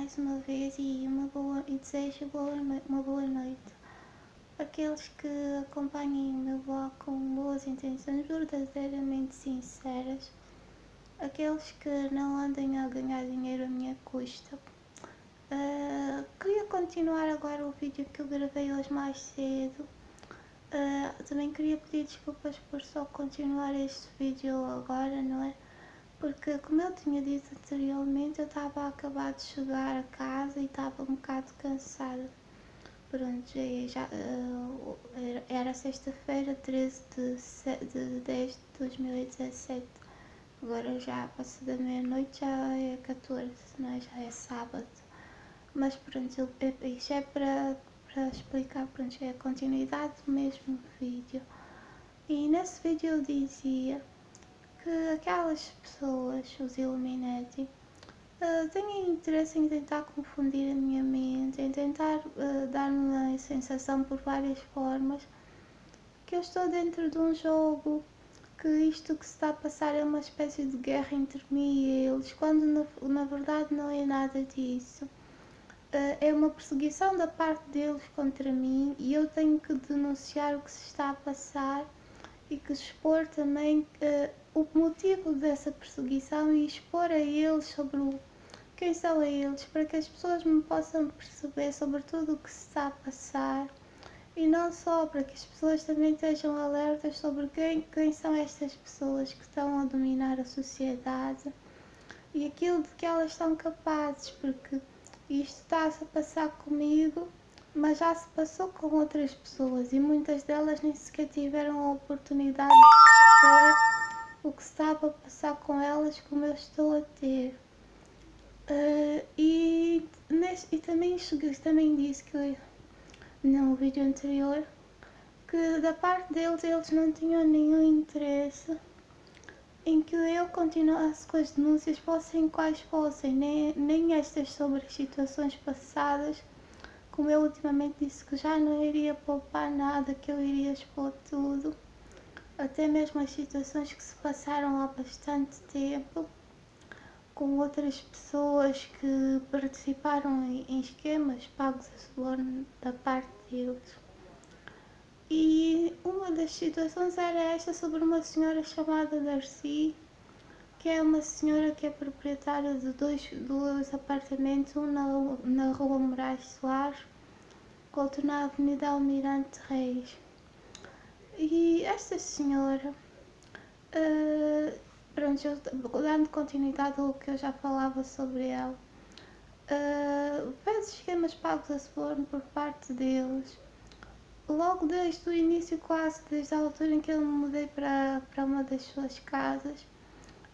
mais uma vez e desejo uma boa noite. Aqueles que acompanhem o meu blog com boas intenções verdadeiramente sinceras, aqueles que não andem a ganhar dinheiro à minha custa. Queria continuar agora o vídeo que eu gravei hoje mais cedo. Também queria pedir desculpas por só continuar este vídeo agora, não é? Porque, como eu tinha dito anteriormente, eu estava a acabar de chegar a casa e estava um bocado cansada. Pronto, era sexta-feira, 13 de 10 de 2017. Agora já passou da meia-noite, já é 14, não é? Já é sábado. Mas pronto, isto é para explicar, pronto, é a continuidade do mesmo vídeo. E nesse vídeo eu dizia que aquelas pessoas, os Illuminati, têm interesse em tentar confundir a minha mente, em tentar dar-me a sensação por várias formas que eu estou dentro de um jogo, que isto que se está a passar é uma espécie de guerra entre mim e eles, quando na verdade não é nada disso. É uma perseguição da parte deles contra mim e eu tenho que denunciar o que se está a passar e que expor também o motivo dessa perseguição e expor a eles sobre quem são eles, para que as pessoas me possam perceber sobre tudo o que se está a passar e não só, para que as pessoas também estejam alertas sobre quem são estas pessoas que estão a dominar a sociedade e aquilo de que elas são capazes, porque isto está-se a passar comigo, mas já se passou com outras pessoas e muitas delas nem sequer tiveram a oportunidade de expor o que estava a passar com elas como eu estou a ter. E também disse que no vídeo anterior que da parte deles eles não tinham nenhum interesse em que eu continuasse com as denúncias, fossem quais fossem, nem estas sobre as situações passadas, como eu ultimamente disse que já não iria poupar nada, que eu iria expor tudo, até mesmo as situações que se passaram há bastante tempo, com outras pessoas que participaram em esquemas pagos a suborno da parte deles. E uma das situações era esta sobre uma senhora chamada Darcy, que é uma senhora que é proprietária de dois apartamentos, um na Rua Moraes Soares, outro na Avenida Almirante Reis. E esta senhora, pronto, dando continuidade ao que eu já falava sobre ela, fez esquemas pagos a suborno por parte deles. Logo desde o início, quase desde a altura em que eu me mudei para uma das suas casas,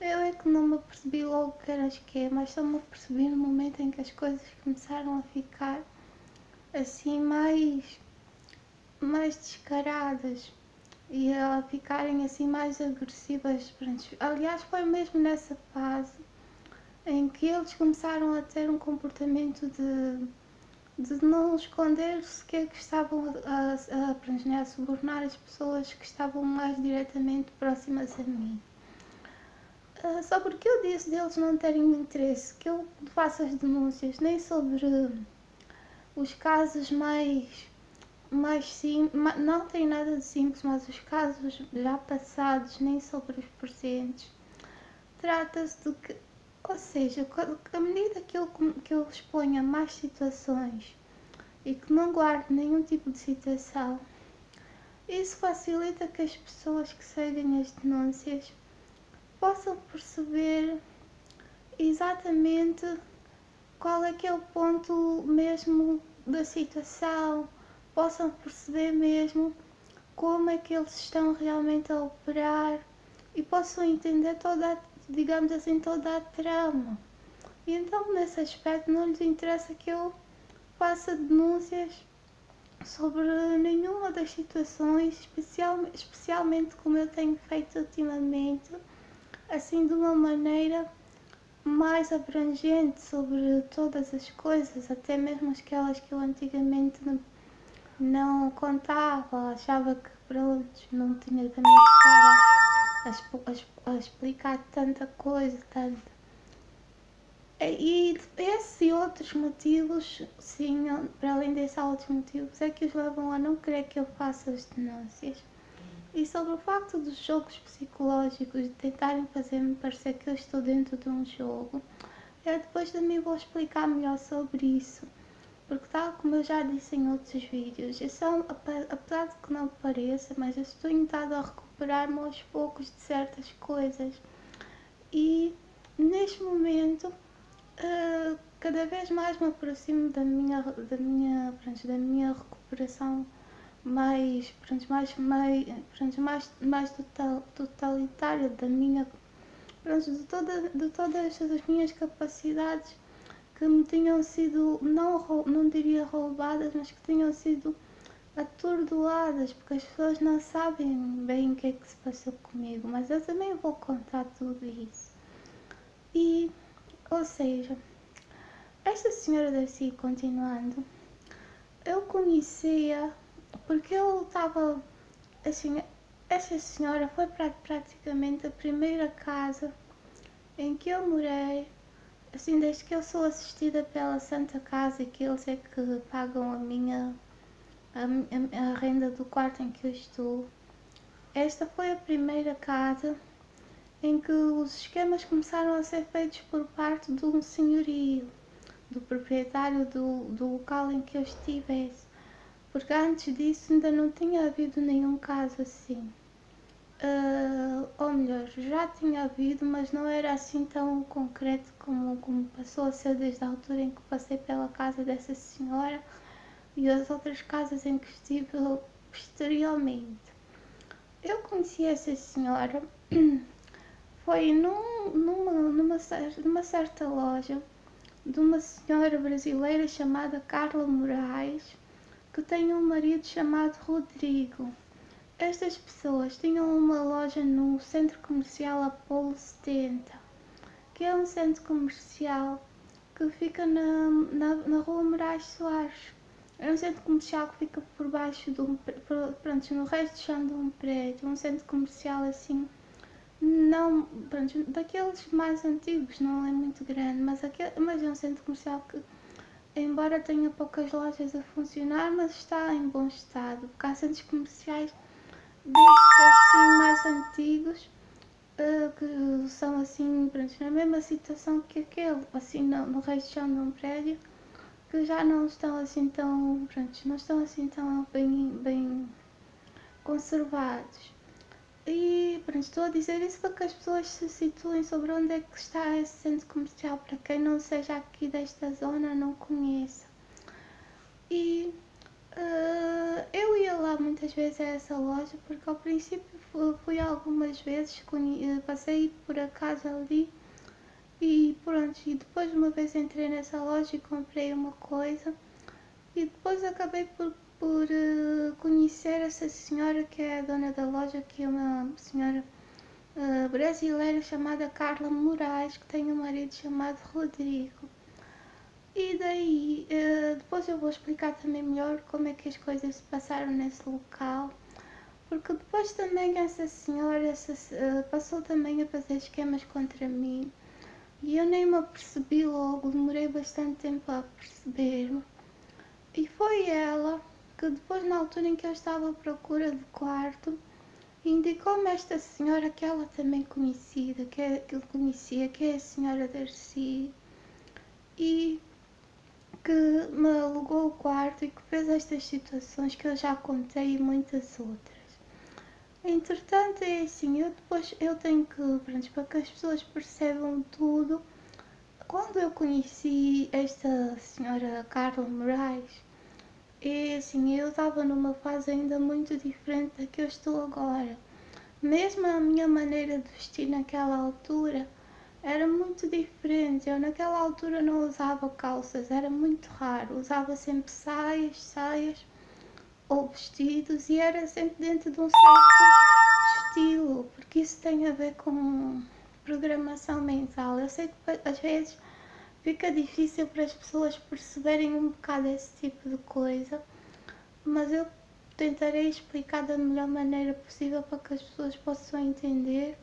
eu é que não me apercebi logo que era esquema, só me apercebi no momento em que as coisas começaram a ficar assim mais descaradas e a ficarem assim mais agressivas. Aliás, foi mesmo nessa fase em que eles começaram a ter um comportamento de não esconder sequer que estavam a subornar as pessoas que estavam mais diretamente próximas a mim. Só porque eu disse deles não terem interesse que eu faça as denúncias, nem sobre os casos mais simples, não tem nada de simples, mas os casos já passados, nem sobre os presentes. Trata-se de que, ou seja, à medida que eu exponha mais situações e que não guarde nenhum tipo de citação, isso facilita que as pessoas que seguem as denúncias possam perceber exatamente qual é que é o ponto mesmo da situação, possam perceber mesmo como é que eles estão realmente a operar e possam entender digamos assim, toda a trama. E então, nesse aspecto, não lhes interessa que eu faça denúncias sobre nenhuma das situações, especialmente como eu tenho feito ultimamente, assim de uma maneira mais abrangente sobre todas as coisas, até mesmo aquelas que eu antigamente não contava, achava que pronto, não tinha também que estar a explicar tanta coisa, tanto. E esse e outros motivos, sim, para além desses outros motivos, é que os levam a não querer que eu faça as denúncias. E sobre o facto dos jogos psicológicos de tentarem fazer-me parecer que eu estou dentro de um jogo, eu depois também vou explicar melhor sobre isso. Porque tal como eu já disse em outros vídeos, apesar de que não pareça, mas eu estou tentando a recuperar-me aos poucos de certas coisas. E neste momento, cada vez mais me aproximo da minha recuperação mais totalitária da minha, de todas as minhas capacidades que me tinham sido, não diria roubadas, mas que tinham sido atordoadas, porque as pessoas não sabem bem o que é que se passou comigo, mas eu também vou contar tudo isso. E, ou seja, esta senhora Darcy, continuando, eu conhecia porque eu estava, assim, esta senhora foi praticamente a primeira casa em que eu morei, assim, desde que eu sou assistida pela Santa Casa e que eles é que pagam a renda do quarto em que eu estou. Esta foi a primeira casa em que os esquemas começaram a ser feitos por parte de um senhorio, do proprietário do local em que eu estivesse, porque antes disso ainda não tinha havido nenhum caso assim. Ou melhor, já tinha havido, mas não era assim tão concreto como passou a ser desde a altura em que passei pela casa dessa senhora e as outras casas em que estive posteriormente. Eu conheci essa senhora, foi numa certa loja de uma senhora brasileira chamada Carla Moraes, que tem um marido chamado Rodrigo. Estas pessoas tinham uma loja no centro comercial Apolo 70, que é um centro comercial que fica na rua Moraes Soares. É um centro comercial que fica por baixo no resto do chão de um prédio. Um centro comercial assim, não, daqueles mais antigos, não é muito grande, mas é um centro comercial que, embora tenha poucas lojas a funcionar, mas está em bom estado, porque há centros comerciais desses assim mais antigos, que são assim, na mesma situação que aquele, assim no resto de chão de um prédio, que já não estão assim tão, não estão assim tão bem conservados. E estou a dizer isso para que as pessoas se situem sobre onde é que está esse centro comercial, para quem não seja aqui desta zona, não conheça. E eu ia lá muitas vezes a essa loja, porque ao princípio fui algumas vezes, passei por acaso ali e pronto, e depois uma vez entrei nessa loja e comprei uma coisa e depois acabei por conhecer essa senhora que é a dona da loja, que é uma senhora brasileira chamada Carla Moraes, que tem um marido chamado Rodrigo. E daí, depois eu vou explicar também melhor como é que as coisas se passaram nesse local, porque depois também essa senhora passou também a fazer esquemas contra mim e eu nem me apercebi logo, demorei bastante tempo a perceber-me. E foi ela que depois, na altura em que eu estava à procura de quarto, indicou-me esta senhora que ela também conhecida, que eu conhecia, que é a senhora Darcy, e que me alugou o quarto e que fez estas situações que eu já contei e muitas outras. Entretanto, é assim, eu tenho que, para que as pessoas percebam tudo, quando eu conheci esta senhora Carla Moraes, é assim, eu estava numa fase ainda muito diferente da que eu estou agora. Mesmo a minha maneira de vestir naquela altura era muito diferente. Eu naquela altura não usava calças, era muito raro. Usava sempre saias ou vestidos e era sempre dentro de um certo estilo, porque isso tem a ver com programação mental. Eu sei que às vezes fica difícil para as pessoas perceberem um bocado esse tipo de coisa, mas eu tentarei explicar da melhor maneira possível para que as pessoas possam entender